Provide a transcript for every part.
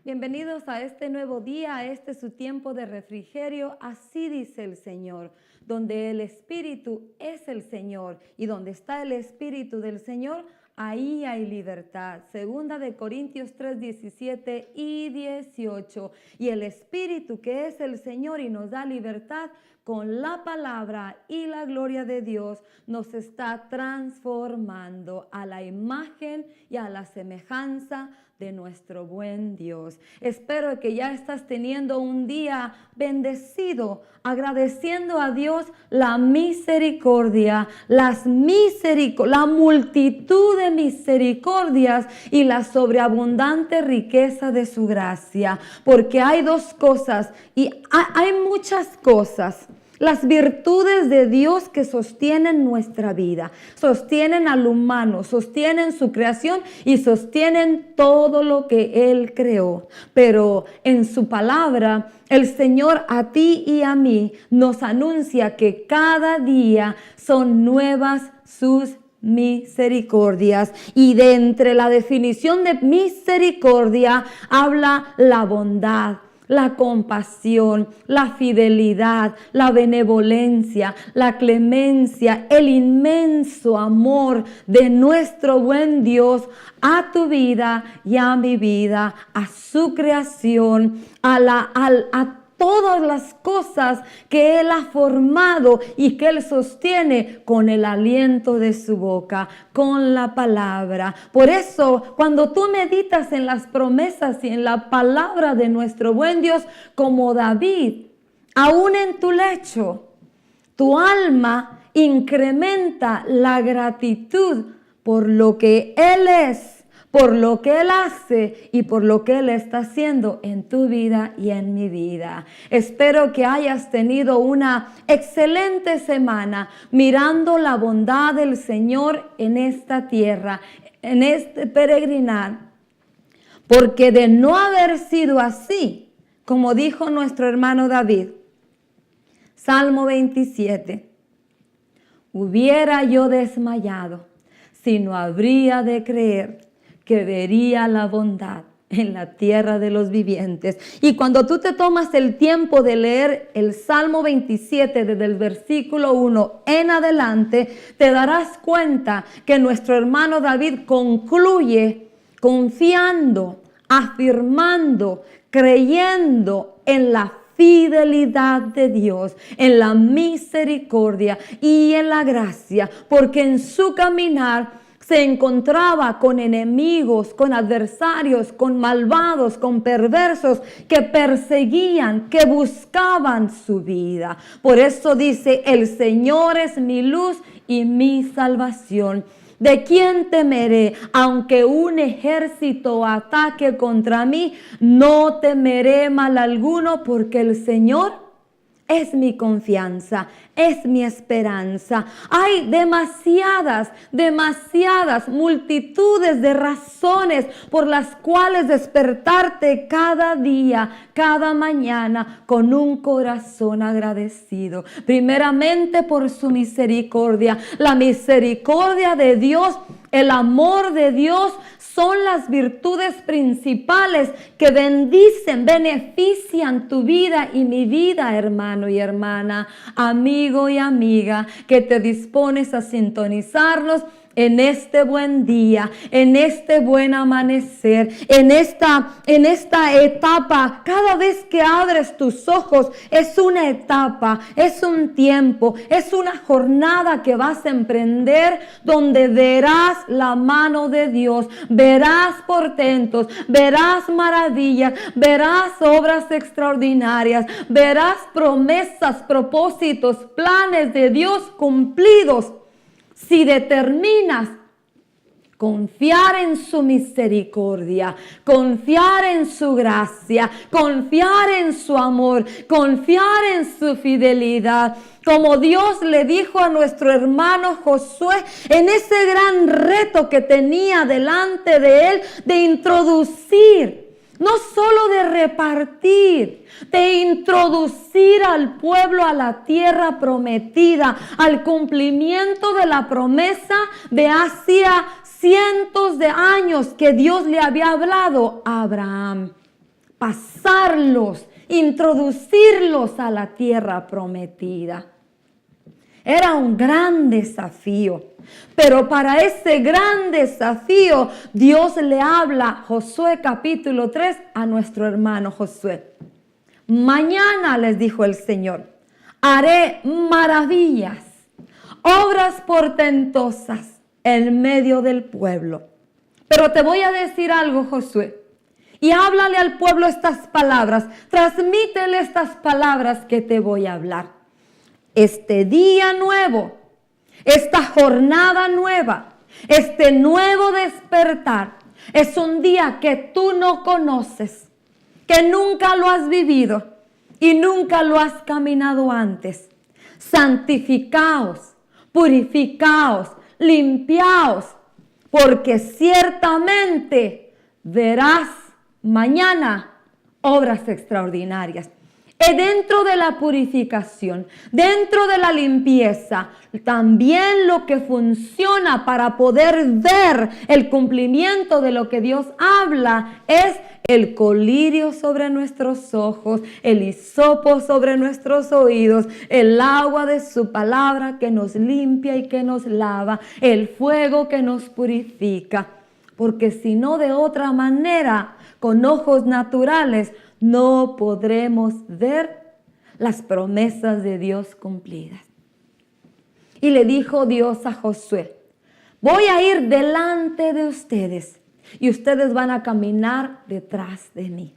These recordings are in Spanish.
Bienvenidos a este nuevo día, a este su tiempo de refrigerio. Así dice el Señor, donde el Espíritu es el Señor y donde está el Espíritu del Señor, ahí hay libertad. Segunda de Corintios 3, 17 y 18. Y el Espíritu que es el Señor y nos da libertad, con la palabra y la gloria de Dios nos está transformando a la imagen y a la semejanza de nuestro buen Dios. Espero que ya estás teniendo un día bendecido, agradeciendo a Dios la misericordia, la multitud de misericordias y la sobreabundante riqueza de su gracia. Porque hay dos cosas y hay muchas cosas. Las virtudes de Dios que sostienen nuestra vida, sostienen al humano, sostienen su creación y sostienen todo lo que Él creó. Pero en su palabra, el Señor a ti y a mí nos anuncia que cada día son nuevas sus misericordias. Y de entre la definición de misericordia habla la bondad, la compasión, la fidelidad, la benevolencia, la clemencia, el inmenso amor de nuestro buen Dios a tu vida y a mi vida, a su creación, a todas las cosas que Él ha formado y que Él sostiene con el aliento de su boca, con la palabra. Por eso, cuando tú meditas en las promesas y en la palabra de nuestro buen Dios, como David, aún en tu lecho, tu alma incrementa la gratitud por lo que Él es, por lo que Él hace y por lo que Él está haciendo en tu vida y en mi vida. Espero que hayas tenido una excelente semana mirando la bondad del Señor en esta tierra, en este peregrinar. Porque de no haber sido así, como dijo nuestro hermano David, Salmo 27, hubiera yo desmayado si no habría de creer que vería la bondad en la tierra de los vivientes. Y cuando tú te tomas el tiempo de leer el Salmo 27 desde el versículo 1 en adelante, te darás cuenta que nuestro hermano David concluye confiando, afirmando, creyendo en la fidelidad de Dios, en la misericordia y en la gracia, porque en su caminar se encontraba con enemigos, con adversarios, con malvados, con perversos que perseguían, que buscaban su vida. Por eso dice, el Señor es mi luz y mi salvación. ¿De quién temeré? Aunque un ejército ataque contra mí, no temeré mal alguno, porque el Señor es mi confianza, es mi esperanza. Hay demasiadas multitudes de razones por las cuales despertarte cada día, cada mañana con un corazón agradecido. Primeramente por su misericordia, la misericordia de Dios, el amor de Dios, son las virtudes principales que bendicen, benefician tu vida y mi vida, hermano y hermana, amigo y amiga, que te dispones a sintonizarnos en este buen día, en este buen amanecer, en esta etapa. Cada vez que abres tus ojos es una etapa, es un tiempo, es una jornada que vas a emprender donde verás la mano de Dios, verás portentos, verás maravillas, verás obras extraordinarias, verás promesas, propósitos, planes de Dios cumplidos. Si determinas confiar en su misericordia, confiar en su gracia, confiar en su amor, confiar en su fidelidad, como Dios le dijo a nuestro hermano Josué en ese gran reto que tenía delante de él de introducir, no solo de repartir, de introducir al pueblo a la tierra prometida, al cumplimiento de la promesa de hacía cientos de años que Dios le había hablado a Abraham. pasarlos, introducirlos a la tierra prometida. Era un gran desafío, pero para ese gran desafío Dios le habla, Josué capítulo 3, a nuestro hermano Josué. Mañana, les dijo el Señor, haré maravillas, obras portentosas en medio del pueblo. Pero te voy a decir algo, Josué, y háblale al pueblo estas palabras, transmítele estas palabras que te voy a hablar. Este día nuevo, esta jornada nueva, este nuevo despertar, es un día que tú no conoces, que nunca lo has vivido y nunca lo has caminado antes. Santificaos, purificaos, limpiaos, porque ciertamente verás mañana obras extraordinarias. Dentro de la purificación, dentro de la limpieza, también lo que funciona para poder ver el cumplimiento de lo que Dios habla es el colirio sobre nuestros ojos, el hisopo sobre nuestros oídos, el agua de su palabra que nos limpia y que nos lava, el fuego que nos purifica. Porque si no, de otra manera, con ojos naturales, no podremos ver las promesas de Dios cumplidas. Y le dijo Dios a Josué, voy a ir delante de ustedes y ustedes van a caminar detrás de mí.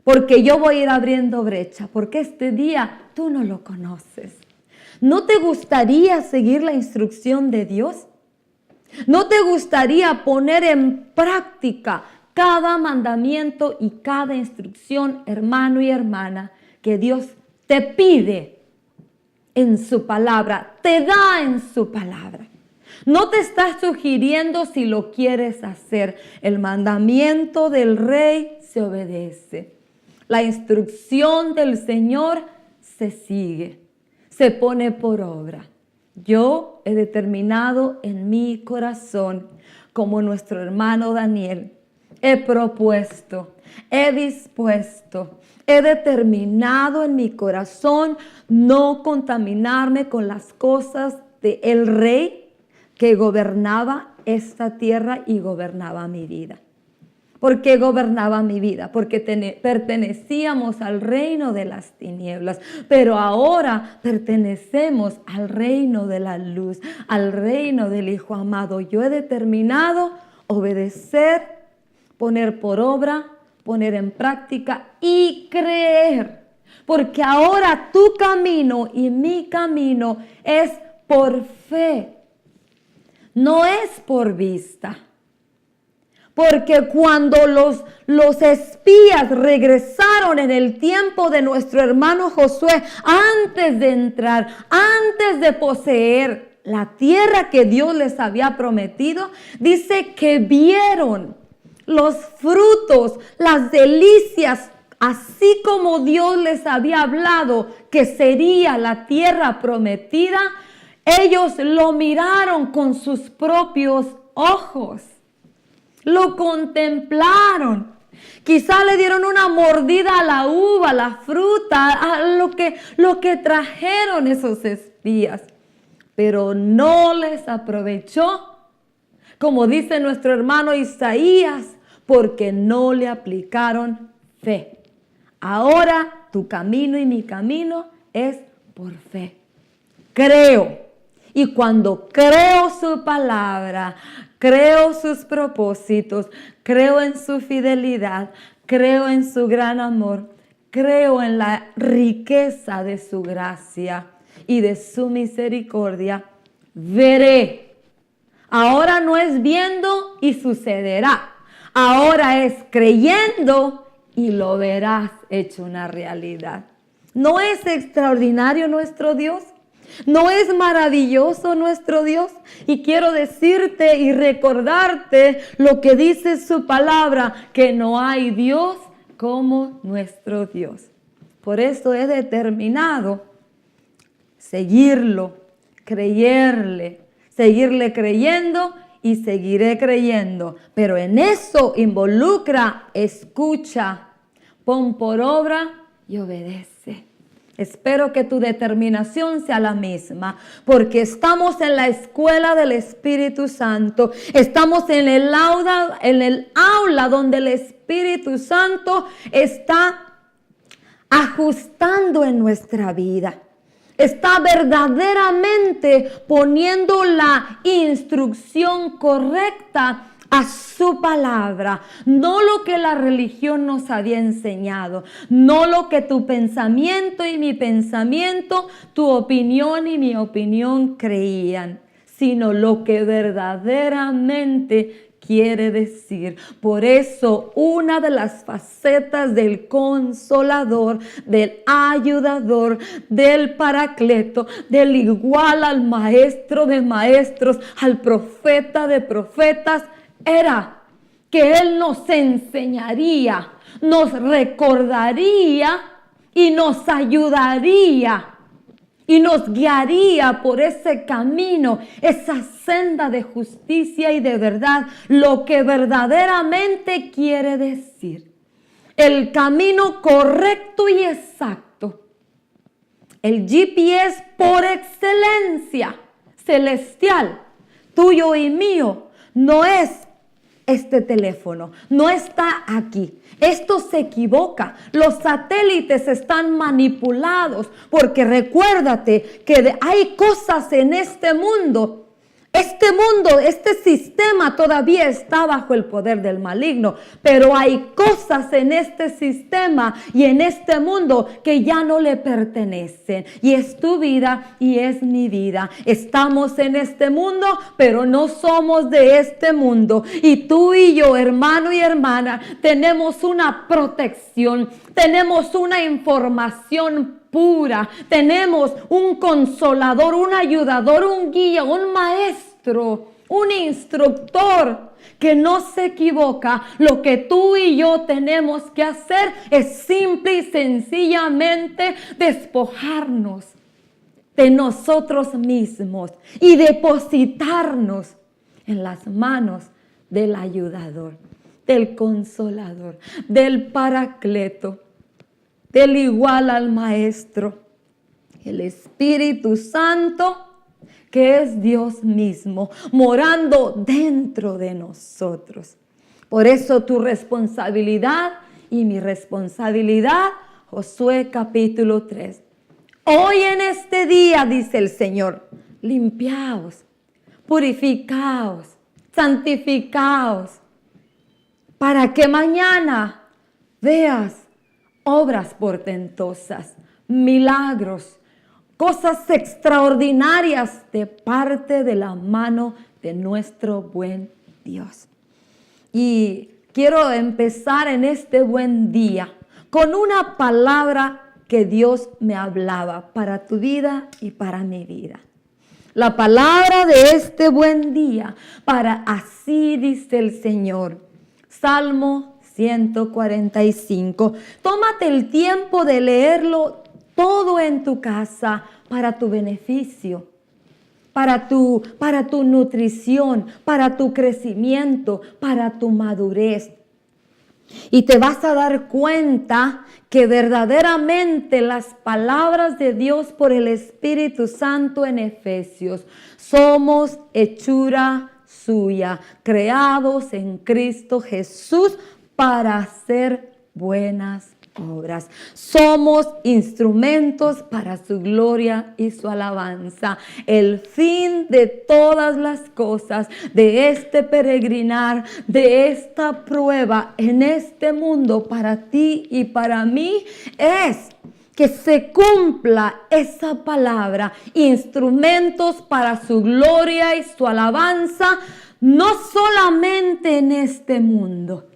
Porque yo voy a ir abriendo brecha, porque este día tú no lo conoces. ¿No te gustaría seguir la instrucción de Dios? ¿No te gustaría poner en práctica cada mandamiento y cada instrucción, hermano y hermana, que Dios te pide en su palabra, te da en su palabra? No te está sugiriendo si lo quieres hacer. El mandamiento del rey se obedece. La instrucción del Señor se sigue, se pone por obra. Yo he determinado en mi corazón, como nuestro hermano Daniel, he propuesto, he dispuesto, he determinado en mi corazón no contaminarme con las cosas del rey que gobernaba esta tierra y gobernaba mi vida. ¿Por qué gobernaba mi vida? Porque pertenecíamos al reino de las tinieblas, pero ahora pertenecemos al reino de la luz, al reino del Hijo amado. Yo he determinado obedecer, poner por obra, poner en práctica y creer. Porque ahora tu camino y mi camino es por fe, no es por vista. Porque cuando los espías regresaron en el tiempo de nuestro hermano Josué, antes de entrar, antes de poseer la tierra que Dios les había prometido, dice que vieron los frutos, las delicias, así como Dios les había hablado que sería la tierra prometida, ellos lo miraron con sus propios ojos. Lo contemplaron. Quizá le dieron una mordida a la uva, a la fruta, a lo que trajeron esos espías. Pero no les aprovechó, como dice nuestro hermano Isaías, porque no le aplicaron fe. Ahora tu camino y mi camino es por fe. Creo. Y cuando creo su palabra, creo sus propósitos, creo en su fidelidad, creo en su gran amor, creo en la riqueza de su gracia y de su misericordia, veré. Ahora no es viendo y sucederá. Ahora es creyendo y lo verás hecho una realidad. ¿No es extraordinario nuestro Dios? ¿No es maravilloso nuestro Dios? Y quiero decirte y recordarte lo que dice su palabra, que no hay Dios como nuestro Dios. Por eso he determinado seguirlo, seguirle creyendo y seguiré creyendo. Pero en eso involucra escucha, pon por obra y obedece. Espero que tu determinación sea la misma, porque estamos en la escuela del Espíritu Santo. Estamos en el aula donde el Espíritu Santo está ajustando en nuestra vida. Está verdaderamente poniendo la instrucción correcta a su palabra, no lo que la religión nos había enseñado, no lo que tu pensamiento y mi pensamiento, tu opinión y mi opinión creían, sino lo que verdaderamente quiere decir. Por eso, una de las facetas del Consolador, del Ayudador, del Paracleto, del igual al Maestro de Maestros, al Profeta de Profetas, era que Él nos enseñaría, nos recordaría y nos ayudaría y nos guiaría por ese camino, esa senda de justicia y de verdad, lo que verdaderamente quiere decir. El camino correcto y exacto. El GPS por excelencia celestial, tuyo y mío, no es este teléfono, no está aquí. Esto se equivoca. Los satélites están manipulados porque recuérdate que hay cosas en este mundo. Este sistema todavía está bajo el poder del maligno, pero hay cosas en este sistema y en este mundo que ya no le pertenecen. Y es tu vida y es mi vida. Estamos en este mundo, pero no somos de este mundo. Y tú y yo, hermano y hermana, tenemos una protección, tenemos una información pura, tenemos un consolador, un ayudador, un guía, un maestro, un instructor que no se equivoca. Lo que tú y yo tenemos que hacer es simple y sencillamente despojarnos de nosotros mismos y depositarnos en las manos del ayudador, del consolador, del paracleto, del igual al Maestro, el Espíritu Santo, que es Dios mismo, morando dentro de nosotros. Por eso tu responsabilidad y mi responsabilidad, Josué capítulo 3. Hoy en este día, dice el Señor, limpiaos, purificaos, santificaos, para que mañana veas obras portentosas, milagros, cosas extraordinarias de parte de la mano de nuestro buen Dios. Y quiero empezar en este buen día con una palabra que Dios me hablaba para tu vida y para mi vida. La palabra de este buen día, para así dice el Señor. Salmo 145. Tómate el tiempo de leerlo todo en tu casa para tu beneficio, para tu nutrición, para tu crecimiento, para tu madurez. Y te vas a dar cuenta que verdaderamente las palabras de Dios por el Espíritu Santo en Efesios, somos hechura suya, creados en Cristo Jesús para hacer buenas obras. Somos instrumentos para su gloria y su alabanza. El fin de todas las cosas, de este peregrinar, de esta prueba en este mundo para ti y para mí, es que se cumpla esa palabra, instrumentos para su gloria y su alabanza, no solamente en este mundo,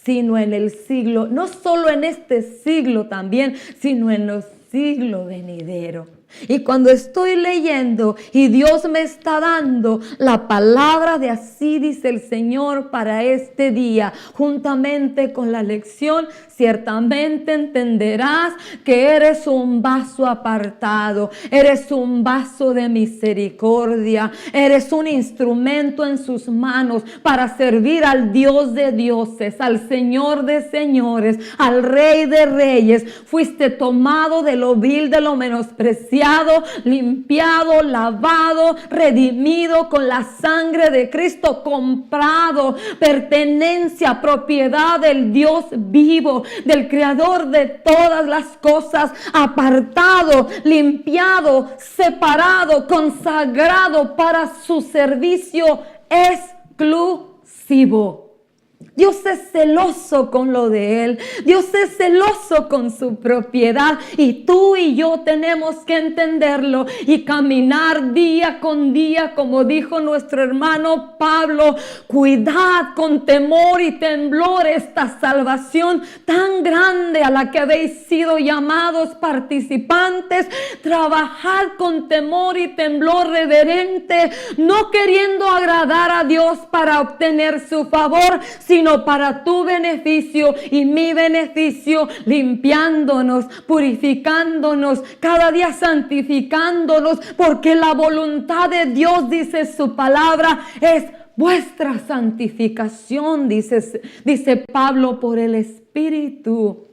sino en el siglo, no solo en este siglo también, sino en los siglos venideros. Y cuando estoy leyendo y Dios me está dando la palabra de así dice el Señor para este día, juntamente con la lección, ciertamente entenderás que eres un vaso apartado, eres un vaso de misericordia, eres un instrumento en sus manos para servir al Dios de dioses, al Señor de señores, al Rey de reyes. Fuiste tomado de lo vil, de lo menospreciado, limpiado, lavado, redimido con la sangre de Cristo, comprado, pertenencia, propiedad del Dios vivo, del Creador de todas las cosas, apartado, limpiado, separado, consagrado para su servicio exclusivo. Dios es celoso con lo de Él. Dios es celoso con su propiedad. Y tú y yo tenemos que entenderlo y caminar día con día, como dijo nuestro hermano Pablo. Cuidad con temor y temblor esta salvación tan grande a la que habéis sido llamados participantes. Trabajad con temor y temblor reverente, no queriendo agradar a Dios para obtener su favor, sino para tu beneficio y mi beneficio, limpiándonos, purificándonos, cada día santificándonos, porque la voluntad de Dios, dice su palabra, es vuestra santificación, dice Pablo, por el Espíritu.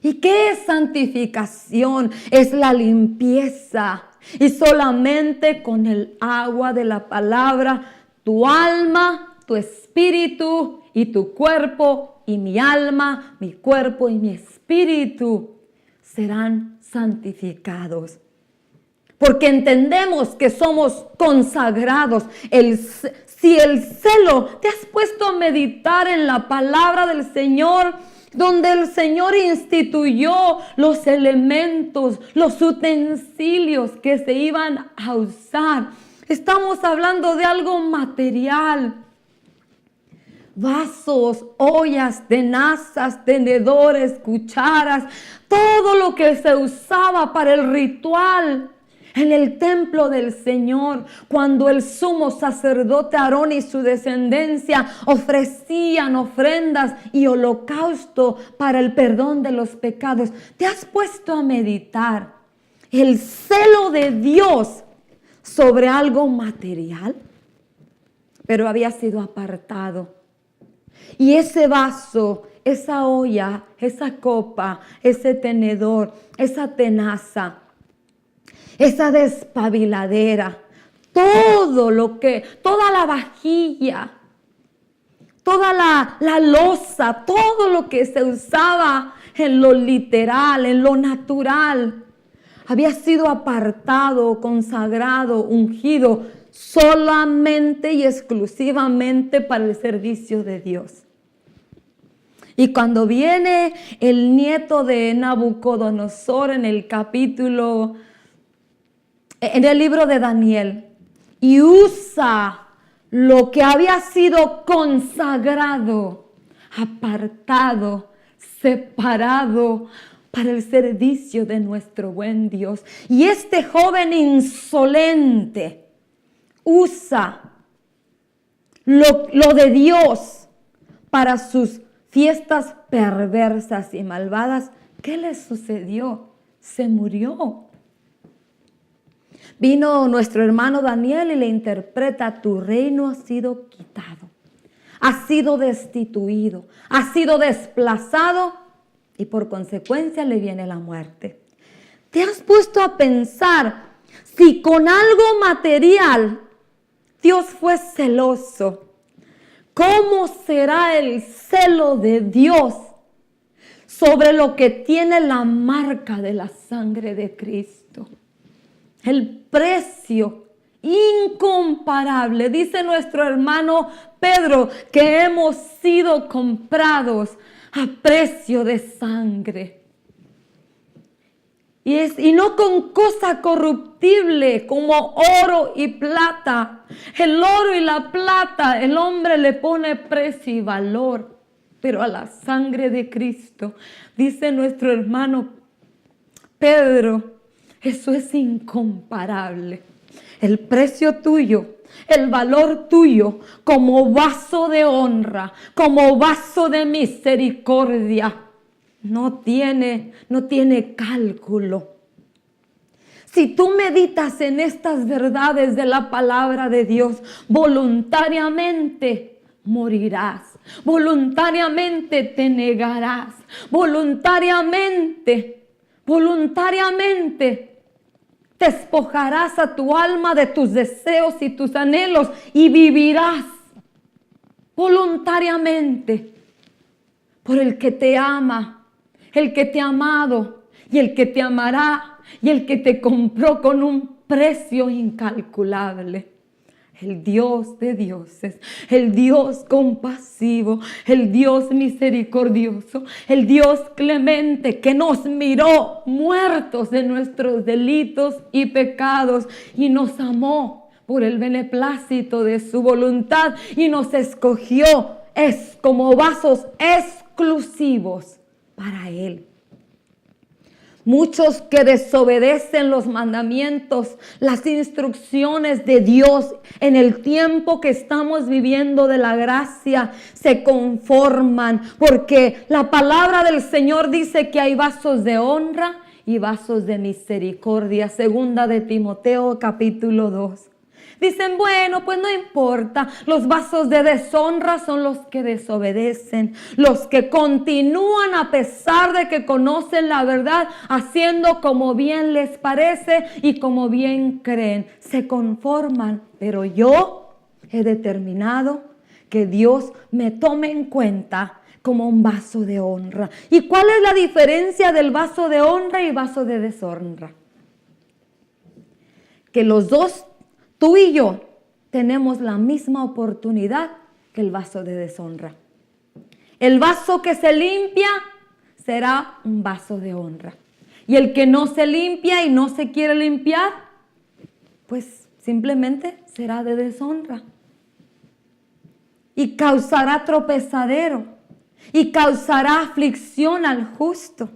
¿Y qué es santificación? Es la limpieza. Y solamente con el agua de la palabra, tu alma, tu espíritu y tu cuerpo, y mi alma, mi cuerpo y mi espíritu serán santificados. Porque entendemos que somos consagrados. Si el celo, te has puesto a meditar en la palabra del Señor, donde el Señor instituyó los elementos, los utensilios que se iban a usar. Estamos hablando de algo material. Vasos, ollas, tenazas, tenedores, cucharas, todo lo que se usaba para el ritual en el templo del Señor, cuando el sumo sacerdote Aarón y su descendencia ofrecían ofrendas y holocausto para el perdón de los pecados. ¿Te has puesto a meditar el celo de Dios sobre algo material? Pero había sido apartado. Y ese vaso, esa olla, esa copa, ese tenedor, esa tenaza, esa despabiladera, toda la vajilla, toda la loza, todo lo que se usaba en lo literal, en lo natural, había sido apartado, consagrado, ungido solamente y exclusivamente para el servicio de Dios. Y cuando viene el nieto de Nabucodonosor en el libro de Daniel, y usa lo que había sido consagrado, apartado, separado para el servicio de nuestro buen Dios. Y este joven insolente usa lo de Dios para sus fiestas perversas y malvadas. ¿Qué le sucedió? Se murió. Vino nuestro hermano Daniel y le interpreta: tu reino ha sido quitado, ha sido destituido, ha sido desplazado y por consecuencia le viene la muerte. ¿Te has puesto a pensar si con algo material Dios fue celoso? ¿Cómo será el celo de Dios sobre lo que tiene la marca de la sangre de Cristo? El precio incomparable. Dice nuestro hermano Pedro que hemos sido comprados a precio de sangre. Y no con cosa corruptible como oro y plata. El oro y la plata el hombre le pone precio y valor. Pero a la sangre de Cristo, dice nuestro hermano Pedro, Eso es incomparable. El precio tuyo, el valor tuyo como vaso de honra, como vaso de misericordia, no tiene cálculo. Si tú meditas en estas verdades de la palabra de Dios, voluntariamente morirás, voluntariamente te negarás, voluntariamente despojarás a tu alma de tus deseos y tus anhelos y vivirás voluntariamente por el que te ama, el que te ha amado y el que te amará y el que te compró con un precio incalculable. El Dios de dioses, el Dios compasivo, el Dios misericordioso, el Dios clemente que nos miró muertos de nuestros delitos y pecados y nos amó por el beneplácito de su voluntad y nos escogió como vasos exclusivos para Él. Muchos que desobedecen los mandamientos, las instrucciones de Dios en el tiempo que estamos viviendo de la gracia, se conforman porque la palabra del Señor dice que hay vasos de honra y vasos de misericordia. Segunda de Timoteo capítulo 2. Dicen, bueno, pues no importa, los vasos de deshonra son los que desobedecen, los que continúan a pesar de que conocen la verdad, haciendo como bien les parece y como bien creen. Se conforman, pero yo he determinado que Dios me tome en cuenta como un vaso de honra. ¿Y cuál es la diferencia del vaso de honra y vaso de deshonra? Que los dos, tú y yo, tenemos la misma oportunidad que el vaso de deshonra. El vaso que se limpia será un vaso de honra. Y el que no se limpia y no se quiere limpiar, pues simplemente será de deshonra. Y causará tropezadero. Y causará aflicción al justo.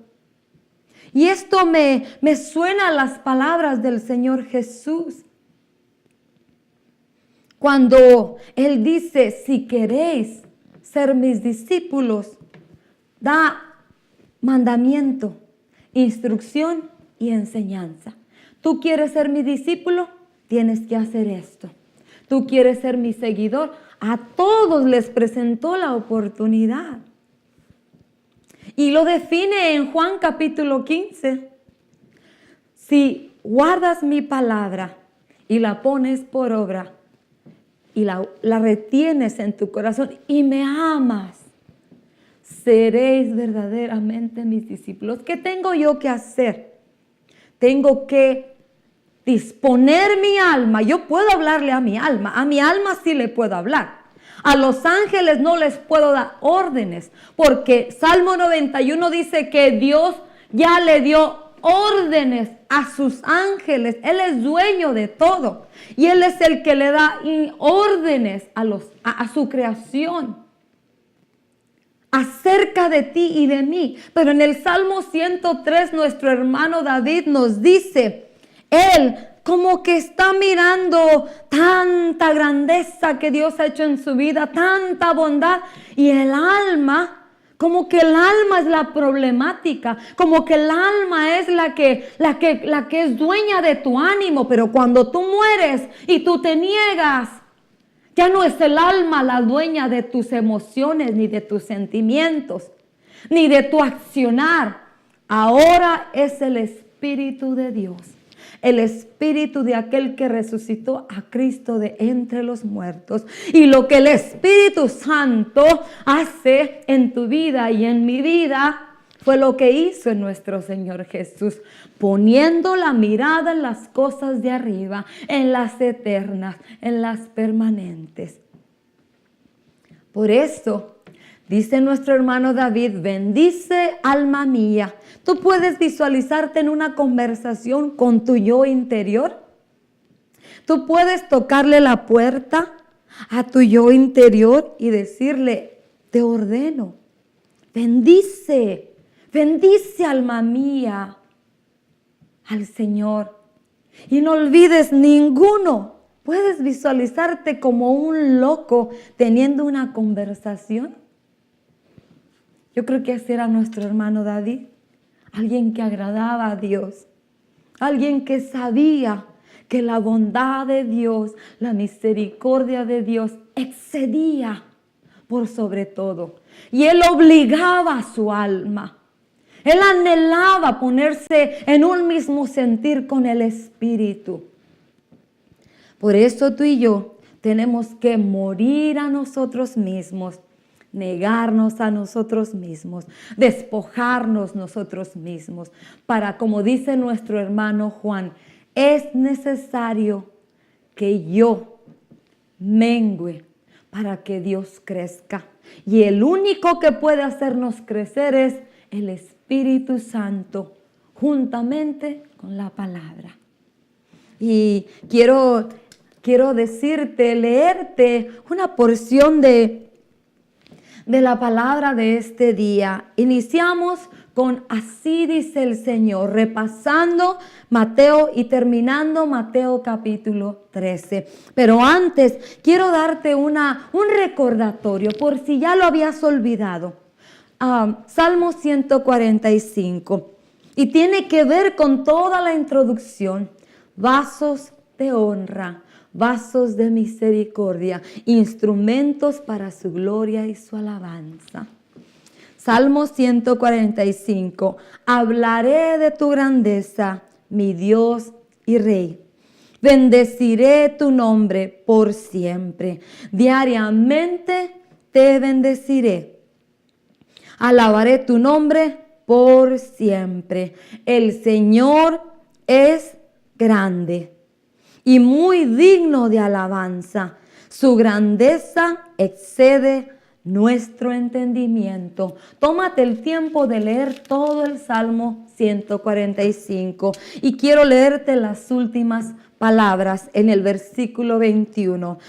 Y esto me suena a las palabras del Señor Jesús. Cuando Él dice, si queréis ser mis discípulos, da mandamiento, instrucción y enseñanza. Tú quieres ser mi discípulo, tienes que hacer esto. Tú quieres ser mi seguidor, a todos les presentó la oportunidad. Y lo define en Juan capítulo 15. Si guardas mi palabra y la pones por obra, y la retienes en tu corazón y me amas, seréis verdaderamente mis discípulos. ¿Qué tengo yo que hacer? Tengo que disponer mi alma. Yo puedo hablarle a mi alma sí le puedo hablar. A los ángeles no les puedo dar órdenes, porque Salmo 91 dice que Dios ya le dio órdenes a sus ángeles. Él es dueño de todo y Él es el que le da órdenes a su creación acerca de ti y de mí. Pero en el Salmo 103 nuestro hermano David nos dice, él como que está mirando tanta grandeza que Dios ha hecho en su vida, tanta bondad, y el alma, como que el alma es la problemática, como que el alma es la que es dueña de tu ánimo. Pero cuando tú mueres y tú te niegas, ya no es el alma la dueña de tus emociones, ni de tus sentimientos, ni de tu accionar. Ahora es el Espíritu de Dios, el Espíritu de aquel que resucitó a Cristo de entre los muertos. Y lo que el Espíritu Santo hace en tu vida y en mi vida fue lo que hizo en nuestro Señor Jesús, poniendo la mirada en las cosas de arriba, en las eternas, en las permanentes. Por eso dice nuestro hermano David, bendice alma mía. ¿Tú puedes visualizarte en una conversación con tu yo interior? ¿Tú puedes tocarle la puerta a tu yo interior y decirle, te ordeno, bendice alma mía? al Señor. Y no olvides ninguno. ¿Puedes visualizarte como un loco teniendo una conversación? Yo creo que ese era nuestro hermano David. Alguien que agradaba a Dios. Alguien que sabía que la bondad de Dios, la misericordia de Dios excedía por sobre todo. Y él obligaba a su alma. Él anhelaba ponerse en un mismo sentir con el Espíritu. Por eso tú y yo tenemos que morir a nosotros mismos, negarnos a nosotros mismos, despojarnos nosotros mismos, para, como dice nuestro hermano Juan, es necesario que yo mengüe para que Dios crezca. Y el único que puede hacernos crecer es el Espíritu Santo, juntamente con la palabra. Y quiero decirte, leerte una porción de la palabra de este día. Iniciamos con así dice el Señor, repasando Mateo y terminando Mateo capítulo 13. Pero antes quiero darte un recordatorio por si ya lo habías olvidado. Salmo 145. Y tiene que ver con toda la introducción. Vasos de honra, vasos de misericordia, instrumentos para su gloria y su alabanza. Salmo 145. Hablaré de tu grandeza, mi Dios y Rey. Bendeciré tu nombre por siempre. Diariamente te bendeciré. Alabaré tu nombre por siempre. El Señor es grande y muy digno de alabanza. Su grandeza excede nuestro entendimiento. Tómate el tiempo de leer todo el Salmo 145 y quiero leerte las últimas palabras en el versículo 21.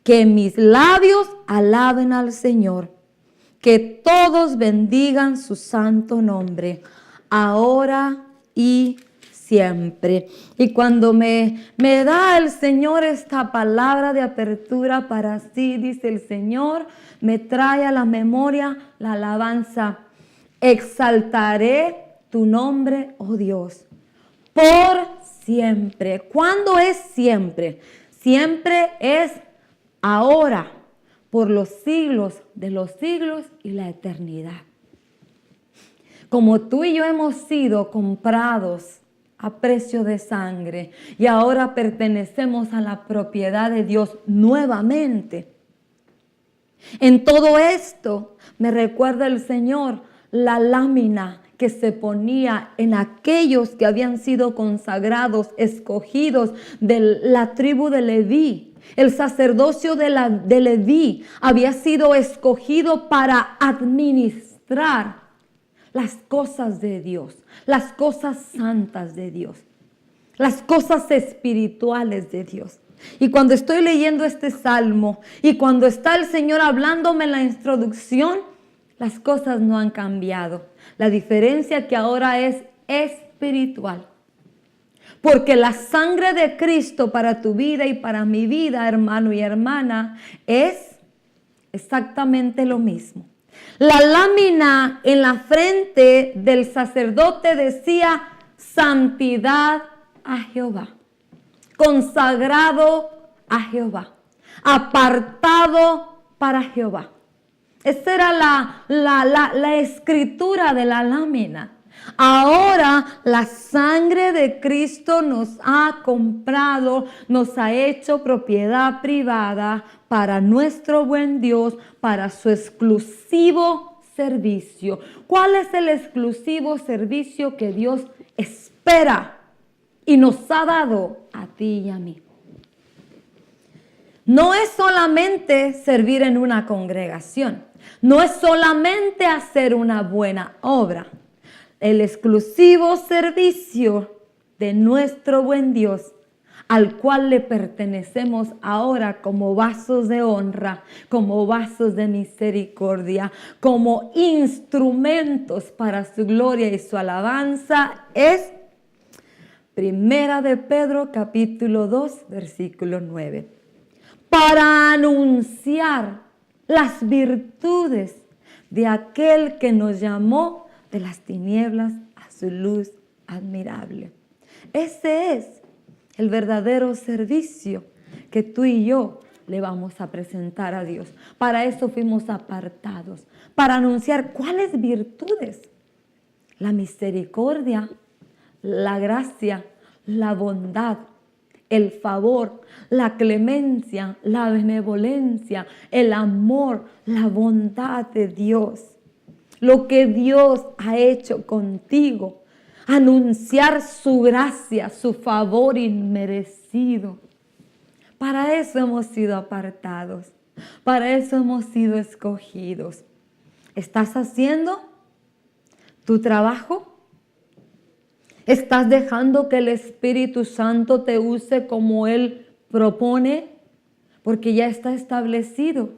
Que mis labios alaben al Señor, que todos bendigan su santo nombre, ahora y siempre. Y cuando me da el Señor esta palabra de apertura para sí, dice el Señor, me trae a la memoria la alabanza. Exaltaré tu nombre, oh Dios, por siempre. ¿Cuándo es siempre? Siempre es ahora, por los siglos de los siglos y la eternidad. Como tú y yo hemos sido comprados a precio de sangre y ahora pertenecemos a la propiedad de Dios nuevamente. En todo esto me recuerda el Señor la lámina que se ponía en aquellos que habían sido consagrados, escogidos de la tribu de Leví. El sacerdocio de Leví había sido escogido para administrar las cosas de Dios, las cosas santas de Dios, las cosas espirituales de Dios. Y cuando estoy leyendo este salmo y cuando está el Señor hablándome en la introducción, las cosas no han cambiado. La diferencia que ahora es espiritual. Porque la sangre de Cristo para tu vida y para mi vida, hermano y hermana, es exactamente lo mismo. La lámina en la frente del sacerdote decía santidad a Jehová, consagrado a Jehová, apartado para Jehová. Esa era la escritura de la lámina. Ahora la sangre de Cristo nos ha comprado, nos ha hecho propiedad privada para nuestro buen Dios, para su exclusivo servicio. ¿Cuál es el exclusivo servicio que Dios espera y nos ha dado a ti y a mí? No es solamente servir en una congregación, no es solamente hacer una buena obra. El exclusivo servicio de nuestro buen Dios, al cual le pertenecemos ahora como vasos de honra, como vasos de misericordia, como instrumentos para su gloria y su alabanza, es Primera de Pedro, capítulo 2, versículo 9. Para anunciar las virtudes de aquel que nos llamó de las tinieblas a su luz admirable. Ese es el verdadero servicio que tú y yo le vamos a presentar a Dios. Para eso fuimos apartados, para anunciar cuáles virtudes. La misericordia, la gracia, la bondad, el favor, la clemencia, la benevolencia, el amor, la bondad de Dios. Lo que Dios ha hecho contigo. Anunciar su gracia, su favor inmerecido. Para eso hemos sido apartados. Para eso hemos sido escogidos. ¿Estás haciendo tu trabajo? ¿Estás dejando que el Espíritu Santo te use como Él propone? Porque ya está establecido.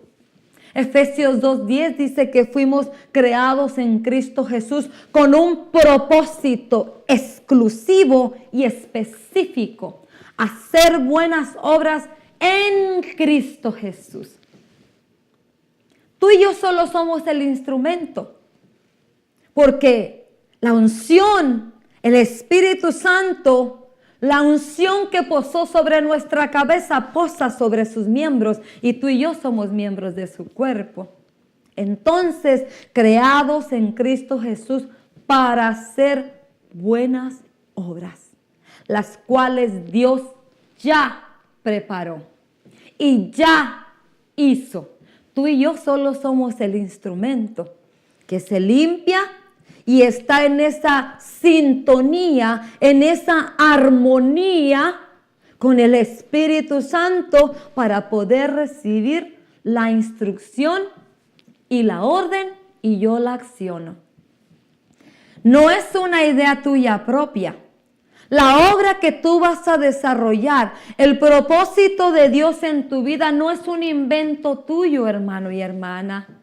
Efesios 2:10 dice que fuimos creados en Cristo Jesús con un propósito exclusivo y específico. Hacer buenas obras en Cristo Jesús. Tú y yo solo somos el instrumento. Porque la unción, el Espíritu Santo, la unción que posó sobre nuestra cabeza posa sobre sus miembros y tú y yo somos miembros de su cuerpo. Entonces, creados en Cristo Jesús para hacer buenas obras, las cuales Dios ya preparó y ya hizo. Tú y yo solo somos el instrumento que se limpia y está en esa sintonía, en esa armonía con el Espíritu Santo para poder recibir la instrucción y la orden y yo la acciono. No es una idea tuya propia. La obra que tú vas a desarrollar, el propósito de Dios en tu vida no es un invento tuyo, hermano y hermana.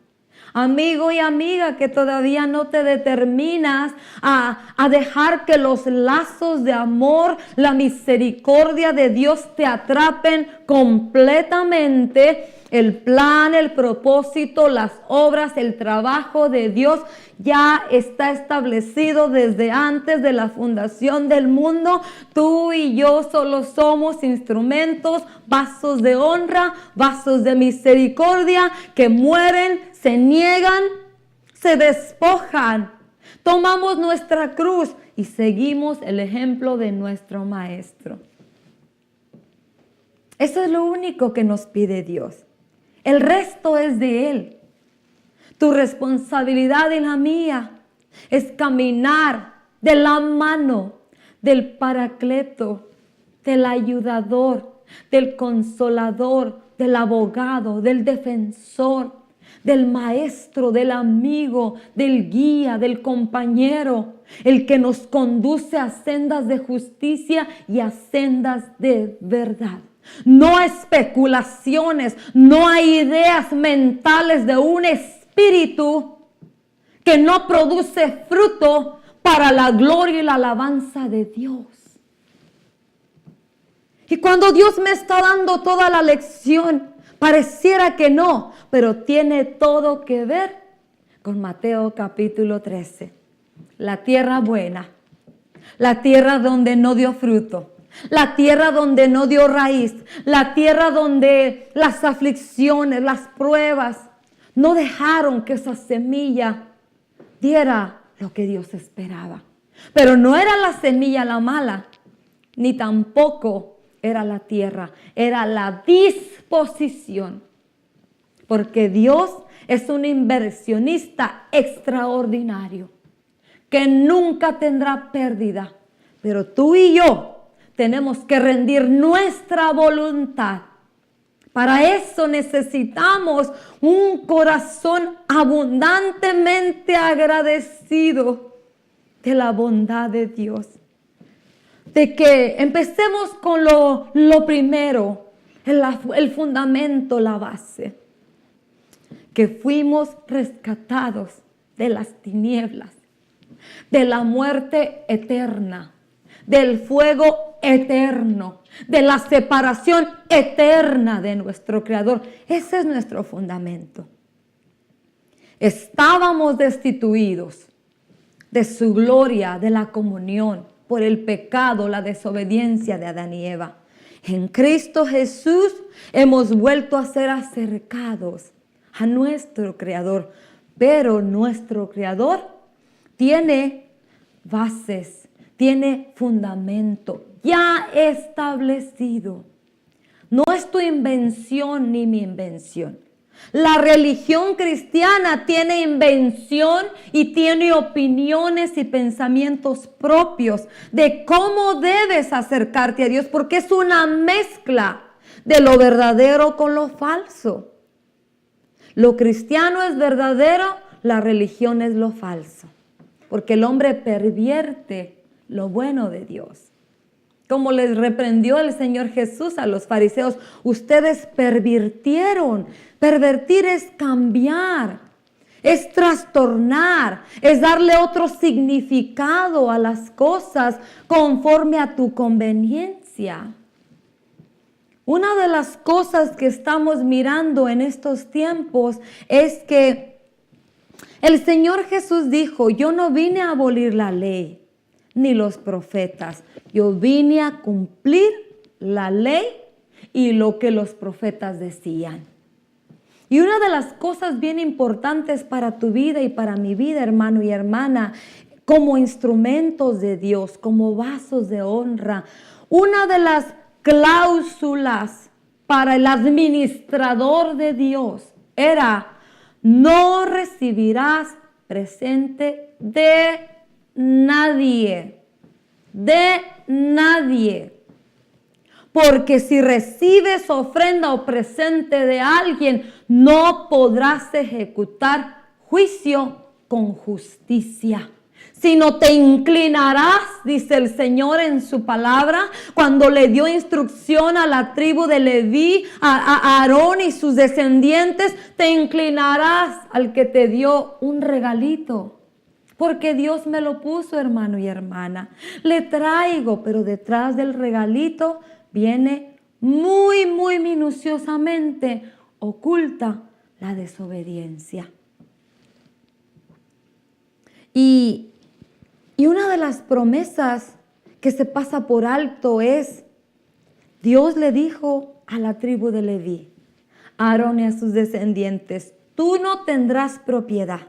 Amigo y amiga que todavía no te determinas a dejar que los lazos de amor, la misericordia de Dios te atrapen completamente. El plan, el propósito, las obras, el trabajo de Dios ya está establecido desde antes de la fundación del mundo. Tú y yo solo somos instrumentos, vasos de honra, vasos de misericordia que mueren, se niegan, se despojan. Tomamos nuestra cruz y seguimos el ejemplo de nuestro Maestro. Eso es lo único que nos pide Dios. El resto es de Él. Tu responsabilidad y la mía es caminar de la mano del Paracleto, del ayudador, del consolador, del abogado, del defensor, del maestro, del amigo, del guía, del compañero, el que nos conduce a sendas de justicia y a sendas de verdad. No especulaciones, no hay ideas mentales de un espíritu que no produce fruto para la gloria y la alabanza de Dios. Y cuando Dios me está dando toda la lección, pareciera que no, pero tiene todo que ver con Mateo capítulo 13. La tierra buena, la tierra donde no dio fruto. La tierra donde no dio raíz, la tierra donde las aflicciones, las pruebas, no dejaron que esa semilla diera lo que Dios esperaba. Pero no era la semilla la mala, ni tampoco era la tierra, era la disposición. Porque Dios es un inversionista extraordinario, que nunca tendrá pérdida. Pero tú y yo tenemos que rendir nuestra voluntad. Para eso necesitamos un corazón abundantemente agradecido de la bondad de Dios. De que empecemos con lo primero, el fundamento, la base. Que fuimos rescatados de las tinieblas, de la muerte eterna, del fuego eterno, de la separación eterna de nuestro Creador. Ese es nuestro fundamento. Estábamos destituidos de su gloria, de la comunión, por el pecado, la desobediencia de Adán y Eva. En Cristo Jesús hemos vuelto a ser acercados a nuestro Creador, pero nuestro Creador tiene bases, tiene fundamento ya establecido. No es tu invención ni mi invención. La religión cristiana tiene invención y tiene opiniones y pensamientos propios de cómo debes acercarte a Dios, porque es una mezcla de lo verdadero con lo falso. Lo cristiano es verdadero, la religión es lo falso, porque el hombre pervierte lo bueno de Dios. Como les reprendió el Señor Jesús a los fariseos, ustedes pervirtieron. Pervertir es cambiar, es trastornar, es darle otro significado a las cosas conforme a tu conveniencia. Una de las cosas que estamos mirando en estos tiempos es que el Señor Jesús dijo, yo no vine a abolir la ley ni los profetas. Yo vine a cumplir la ley y lo que los profetas decían. Y una de las cosas bien importantes para tu vida y para mi vida, hermano y hermana, como instrumentos de Dios, como vasos de honra, una de las cláusulas para el administrador de Dios era: no recibirás presente de nadie, porque si recibes ofrenda o presente de alguien, no podrás ejecutar juicio con justicia, sino te inclinarás, dice el Señor en su palabra, cuando le dio instrucción a la tribu de Leví, a Aarón y sus descendientes, te inclinarás al que te dio un regalito. Porque Dios me lo puso, hermano y hermana. Le traigo, pero detrás del regalito viene muy, muy minuciosamente oculta la desobediencia. Y una de las promesas que se pasa por alto es, Dios le dijo a la tribu de Leví, a Aarón y a sus descendientes, tú no tendrás propiedad,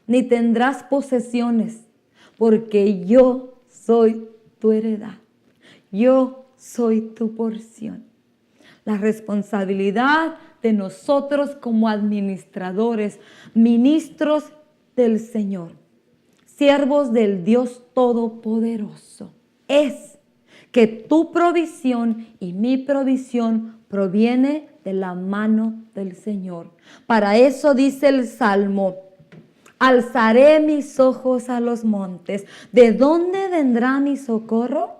ni tendrás posesiones, porque yo soy tu heredad. Yo soy tu porción. La responsabilidad de nosotros como administradores, ministros del Señor, siervos del Dios Todopoderoso, es que tu provisión y mi provisión proviene de la mano del Señor. Para eso dice el Salmo, alzaré mis ojos a los montes. ¿De dónde vendrá mi socorro?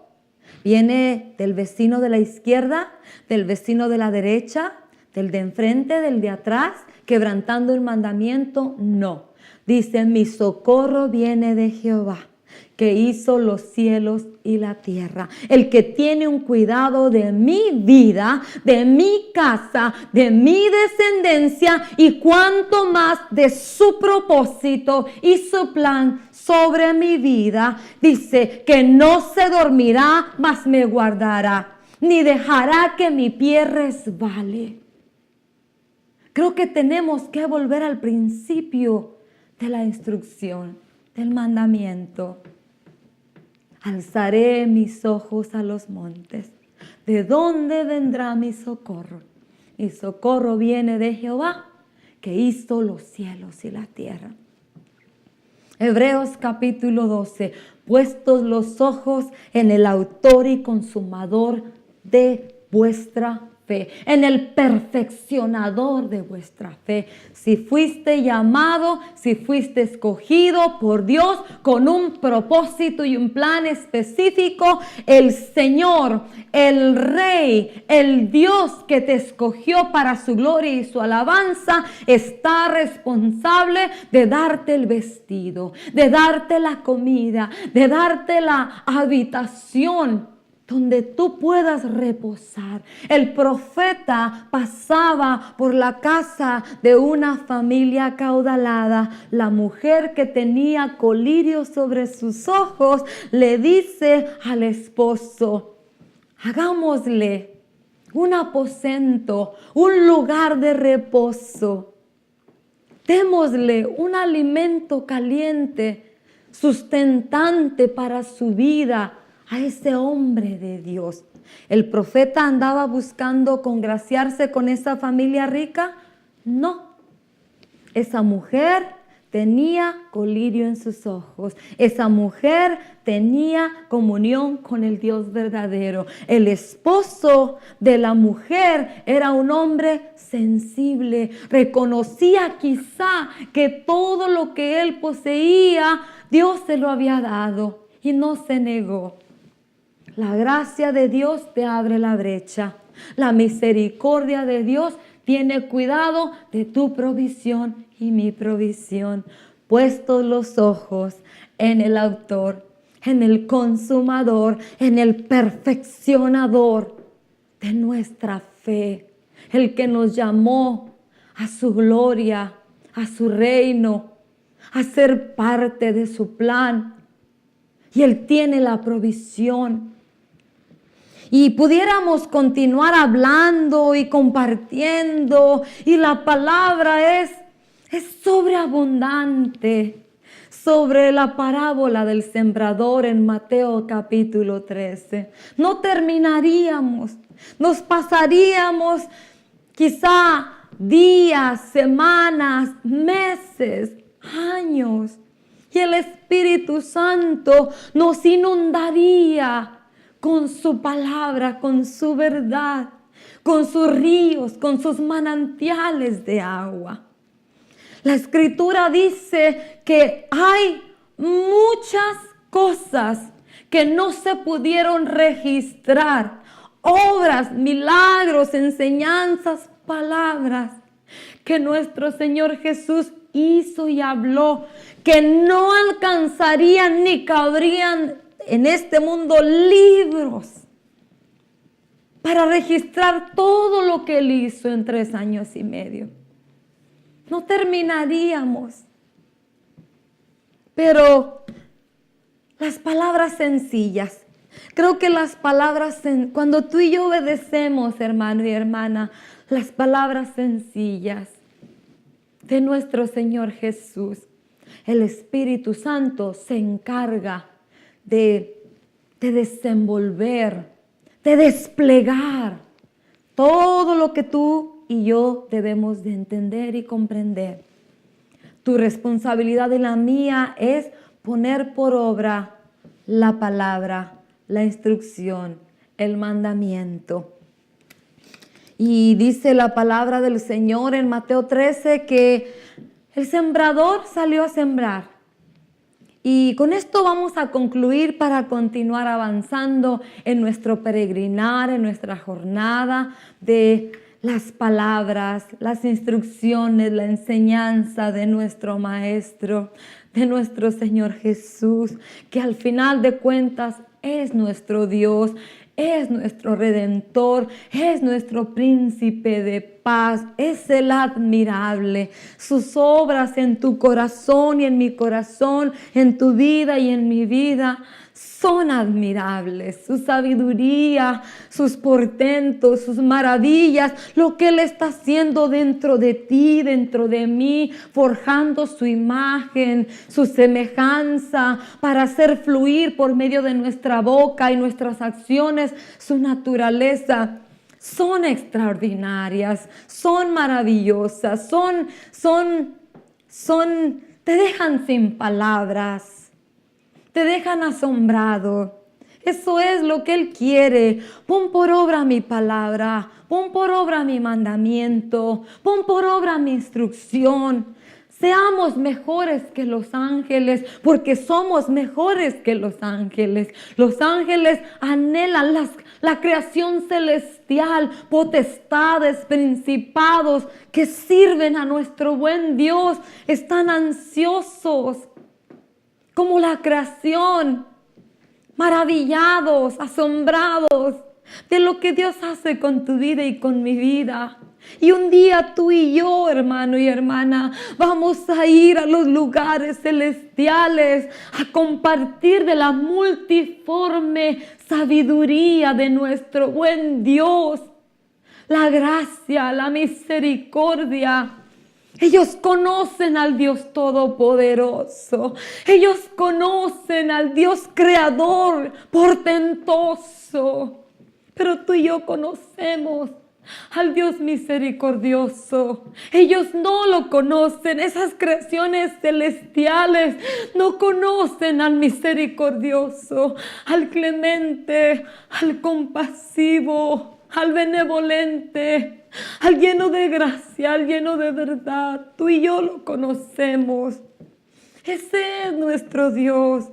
¿Viene del vecino de la izquierda, del vecino de la derecha, del de enfrente, del de atrás, quebrantando el mandamiento? No. Dice, mi socorro viene de Jehová, que hizo los cielos y la tierra. El que tiene un cuidado de mi vida, de mi casa, de mi descendencia y cuanto más de su propósito y su plan sobre mi vida. Dice que no se dormirá, mas me guardará, ni dejará que mi pie resbale. Creo que tenemos que volver al principio de la instrucción, del mandamiento. Alzaré mis ojos a los montes. ¿De dónde vendrá mi socorro? Mi socorro viene de Jehová, que hizo los cielos y la tierra. Hebreos capítulo 12. Puestos los ojos en el autor y consumador de vuestra fe, en el perfeccionador de vuestra fe. Si fuiste llamado, si fuiste escogido por Dios con un propósito y un plan específico, el Señor, el Rey, el Dios que te escogió para su gloria y su alabanza, está responsable de darte el vestido, de darte la comida, de darte la habitación donde tú puedas reposar. El profeta pasaba por la casa de una familia acaudalada. La mujer que tenía colirio sobre sus ojos le dice al esposo: hagámosle un aposento, un lugar de reposo. Démosle un alimento caliente, sustentante para su vida, a ese hombre de Dios. ¿El profeta andaba buscando congraciarse con esa familia rica? No. Esa mujer tenía colirio en sus ojos. Esa mujer tenía comunión con el Dios verdadero. El esposo de la mujer era un hombre sensible. Reconocía quizá que todo lo que él poseía, Dios se lo había dado y no se negó. La gracia de Dios te abre la brecha. La misericordia de Dios tiene cuidado de tu provisión y mi provisión. Puestos los ojos en el autor, en el consumador, en el perfeccionador de nuestra fe. El que nos llamó a su gloria, a su reino, a ser parte de su plan. Y Él tiene la provisión. Y pudiéramos continuar hablando y compartiendo, y la palabra es sobreabundante sobre la parábola del sembrador en Mateo capítulo 13. No terminaríamos, nos pasaríamos quizá días, semanas, meses, años, y el Espíritu Santo nos inundaría con su palabra, con su verdad, con sus ríos, con sus manantiales de agua. La Escritura dice que hay muchas cosas que no se pudieron registrar, obras, milagros, enseñanzas, palabras que nuestro Señor Jesús hizo y habló, que no alcanzarían ni cabrían en este mundo libros para registrar todo lo que Él hizo en 3 años y medio. No terminaríamos. Pero las palabras sencillas, creo que las palabras, cuando tú y yo obedecemos, hermano y hermana, las palabras sencillas de nuestro Señor Jesús, el Espíritu Santo se encarga de desenvolver, de desplegar todo lo que tú y yo debemos de entender y comprender. Tu responsabilidad y la mía es poner por obra la palabra, la instrucción, el mandamiento. Y dice la palabra del Señor en Mateo 13 que el sembrador salió a sembrar. Y con esto vamos a concluir para continuar avanzando en nuestro peregrinar, en nuestra jornada de las palabras, las instrucciones, la enseñanza de nuestro Maestro, de nuestro Señor Jesús, que al final de cuentas es nuestro Dios, es nuestro Redentor, es nuestro Príncipe de paz, es el admirable. Sus obras en tu corazón y en mi corazón, en tu vida y en mi vida, son admirables. Su sabiduría, sus portentos, sus maravillas, lo que Él está haciendo dentro de ti, dentro de mí, forjando su imagen, su semejanza, para hacer fluir por medio de nuestra boca y nuestras acciones su naturaleza. Son extraordinarias, son maravillosas, te dejan sin palabras. Te dejan asombrado. Eso es lo que Él quiere. Pon por obra mi palabra, pon por obra mi mandamiento, pon por obra mi instrucción. Seamos mejores que los ángeles, porque somos mejores que los ángeles. Los ángeles anhelan la creación celestial, potestades, principados que sirven a nuestro buen Dios. Están ansiosos como la creación, maravillados, asombrados de lo que Dios hace con tu vida y con mi vida. Y un día tú y yo, hermano y hermana, vamos a ir a los lugares celestiales a compartir de la multiforme sabiduría de nuestro buen Dios. La gracia, la misericordia. Ellos conocen al Dios Todopoderoso. Ellos conocen al Dios Creador, portentoso. Pero tú y yo conocemos al Dios misericordioso. Ellos no lo conocen. Esas creaciones celestiales no conocen al misericordioso, al clemente, al compasivo, al benevolente, al lleno de gracia, al lleno de verdad. Tú y yo lo conocemos. Ese es nuestro Dios.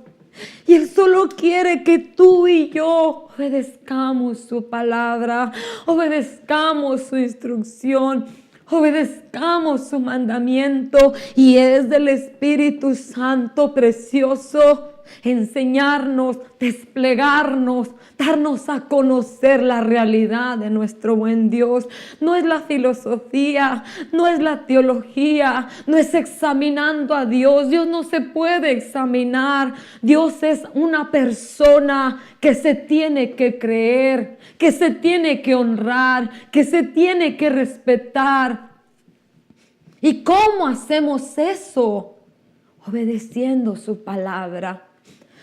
Y Él solo quiere que tú y yo obedezcamos su palabra, obedezcamos su instrucción, obedezcamos su mandamiento. Y es del Espíritu Santo precioso enseñarnos, desplegarnos, darnos a conocer la realidad de nuestro buen Dios. No es la filosofía, no es la teología, no es examinando a Dios. Dios no se puede examinar. Dios es una persona que se tiene que creer, que se tiene que honrar, que se tiene que respetar. ¿Y cómo hacemos eso? Obedeciendo su palabra.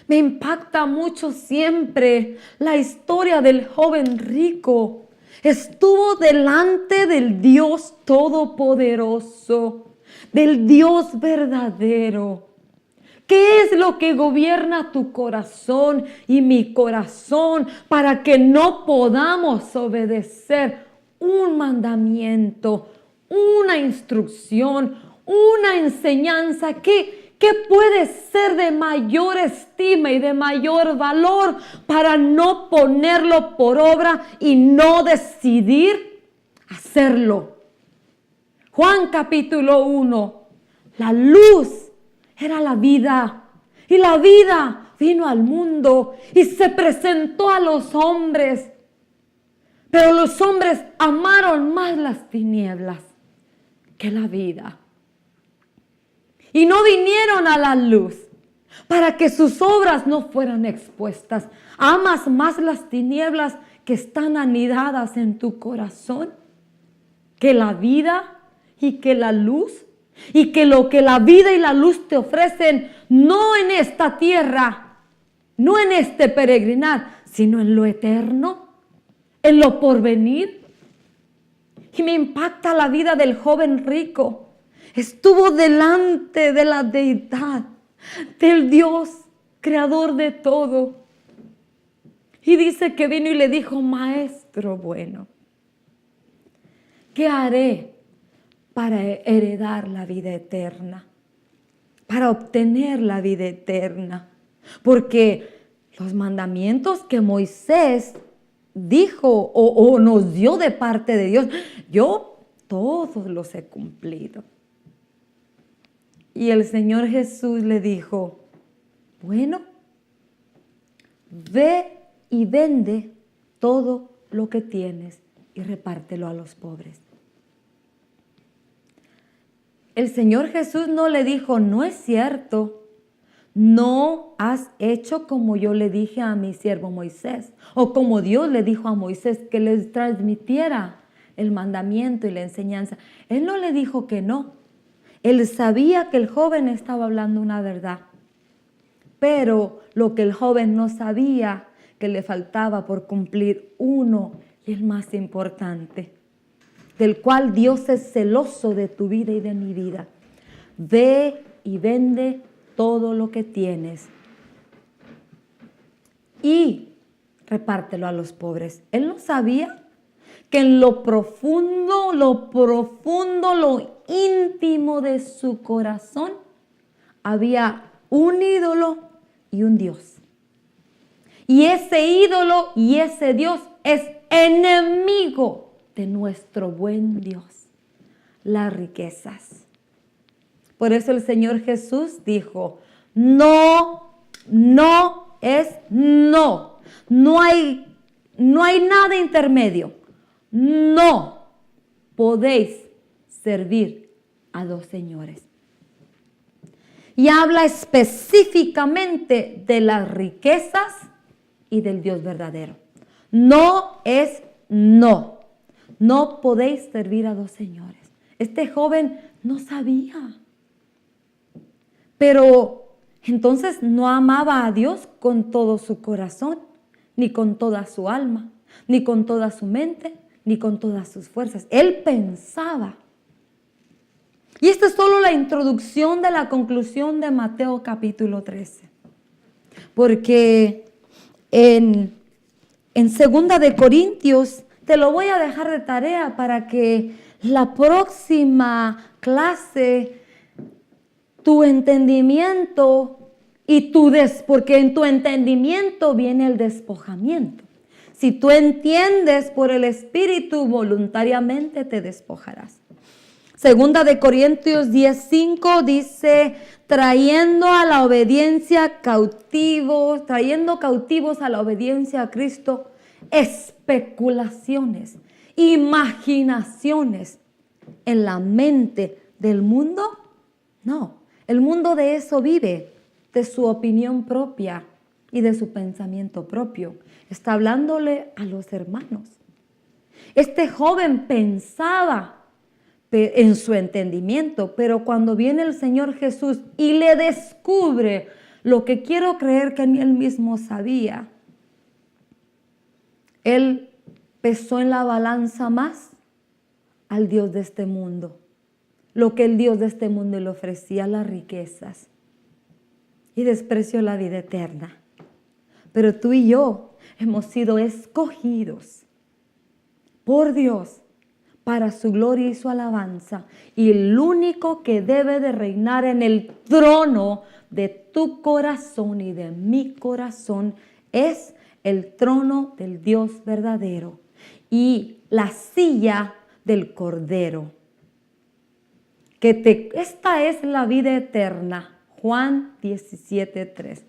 Me impacta mucho siempre la historia del joven rico. Estuvo delante del Dios Todopoderoso, del Dios verdadero. ¿Qué es lo que gobierna tu corazón y mi corazón para que no podamos obedecer un mandamiento, una instrucción, una enseñanza? ¿Qué puede ser de mayor estima y de mayor valor para no ponerlo por obra y no decidir hacerlo? Juan capítulo 1, la luz era la vida y la vida vino al mundo y se presentó a los hombres, pero los hombres amaron más las tinieblas que la vida. Y no vinieron a la luz para que sus obras no fueran expuestas. ¿Amas más las tinieblas que están anidadas en tu corazón que la vida y que la luz? Y que lo que la vida y la luz te ofrecen, no en esta tierra, no en este peregrinar, sino en lo eterno, en lo porvenir. Y me impacta la vida del joven rico. Estuvo delante de la deidad, del Dios creador de todo. Y dice que vino y le dijo: maestro bueno, ¿qué haré para heredar la vida eterna? Para obtener la vida eterna. Porque los mandamientos que Moisés dijo o nos dio de parte de Dios, yo todos los he cumplido. Y el Señor Jesús le dijo: bueno, ve y vende todo lo que tienes y repártelo a los pobres. El Señor Jesús no le dijo: no es cierto, no has hecho como yo le dije a mi siervo Moisés, o como Dios le dijo a Moisés que les transmitiera el mandamiento y la enseñanza. Él no le dijo que no. Él sabía que el joven estaba hablando una verdad, pero lo que el joven no sabía, que le faltaba por cumplir uno, y el más importante, del cual Dios es celoso de tu vida y de mi vida. Ve y vende todo lo que tienes y repártelo a los pobres. Él no sabía que en lo profundo, lo íntimo de su corazón, había un ídolo y un Dios. Y ese ídolo y ese Dios es enemigo de nuestro buen Dios, las riquezas. Por eso el Señor Jesús dijo, no, no es no. No hay nada intermedio. No podéis servir a dos señores. Y habla específicamente de las riquezas y del Dios verdadero. No es no. No podéis servir a dos señores. Este joven no sabía. Pero entonces no amaba a Dios con todo su corazón, ni con toda su alma, ni con toda su mente, ni con todas sus fuerzas. Él pensaba. Y esta es solo la introducción de la conclusión de Mateo capítulo 13. Porque en 2 de Corintios, te lo voy a dejar de tarea para que la próxima clase tu entendimiento porque en tu entendimiento viene el despojamiento. Si tú entiendes por el Espíritu, voluntariamente te despojarás. 2 Corintios 10:5 dice, trayendo cautivos a la obediencia a Cristo, especulaciones, imaginaciones en la mente del mundo. No, el mundo de eso vive, de su opinión propia y de su pensamiento propio. Está hablándole a los hermanos. Este joven pensaba en su entendimiento, pero cuando viene el Señor Jesús y le descubre lo que quiero creer que ni él mismo sabía, él pesó en la balanza más al Dios de este mundo, lo que el Dios de este mundo le ofrecía, las riquezas, y despreció la vida eterna. Pero tú y yo hemos sido escogidos por Dios para su gloria y su alabanza, y el único que debe de reinar en el trono de tu corazón y de mi corazón es el trono del Dios verdadero y la silla del Cordero. Esta es la vida eterna, Juan 17:3.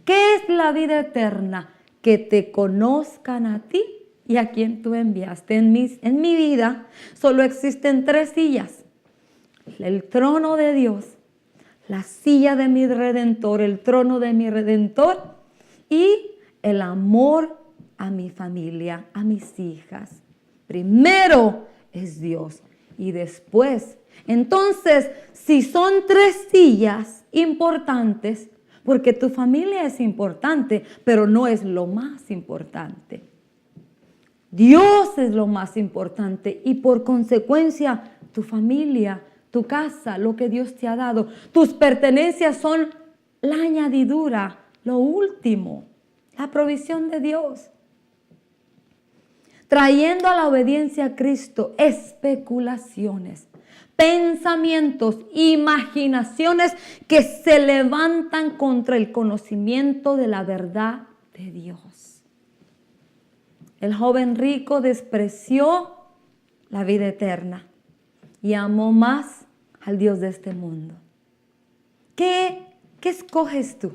¿Qué es la vida eterna? Que te conozcan a ti y a quien tú enviaste. En mi vida solo existen 3 sillas: el trono de Dios, la silla de mi Redentor, el trono de mi Redentor, y el amor a mi familia, a mis hijas. Primero es Dios y después. Entonces, si son 3 sillas importantes, porque tu familia es importante, pero no es lo más importante. Dios es lo más importante y por consecuencia tu familia, tu casa, lo que Dios te ha dado, tus pertenencias son la añadidura, lo último, la provisión de Dios. Trayendo a la obediencia a Cristo especulaciones, pensamientos, imaginaciones que se levantan contra el conocimiento de la verdad de Dios. El joven rico despreció la vida eterna y amó más al Dios de este mundo. ¿Qué escoges tú?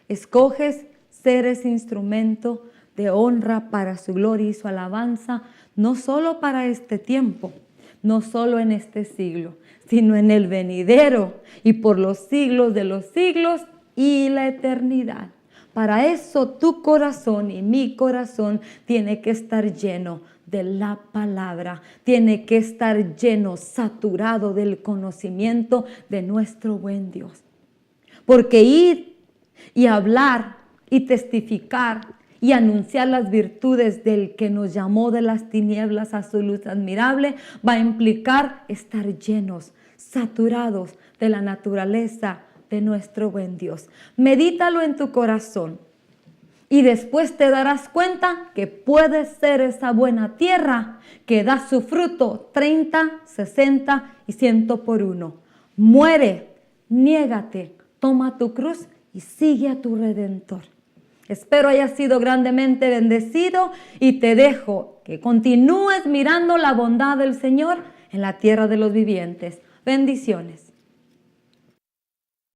Escoges ser ese instrumento de honra para su gloria y su alabanza, no solo para este tiempo, no solo en este siglo, sino en el venidero y por los siglos de los siglos y la eternidad. Para eso tu corazón y mi corazón tiene que estar lleno de la palabra, tiene que estar lleno, saturado del conocimiento de nuestro buen Dios. Porque ir y hablar y testificar y anunciar las virtudes del que nos llamó de las tinieblas a su luz admirable va a implicar estar llenos, saturados de la naturaleza de nuestro buen Dios. Medítalo en tu corazón Y después te darás cuenta que puede ser esa buena tierra que da su fruto 30, 60 y 100 por uno. Muere, niégate, toma tu cruz y sigue a tu Redentor. Espero hayas sido grandemente bendecido y te dejo que continúes mirando la bondad del Señor en la tierra de los vivientes. Bendiciones.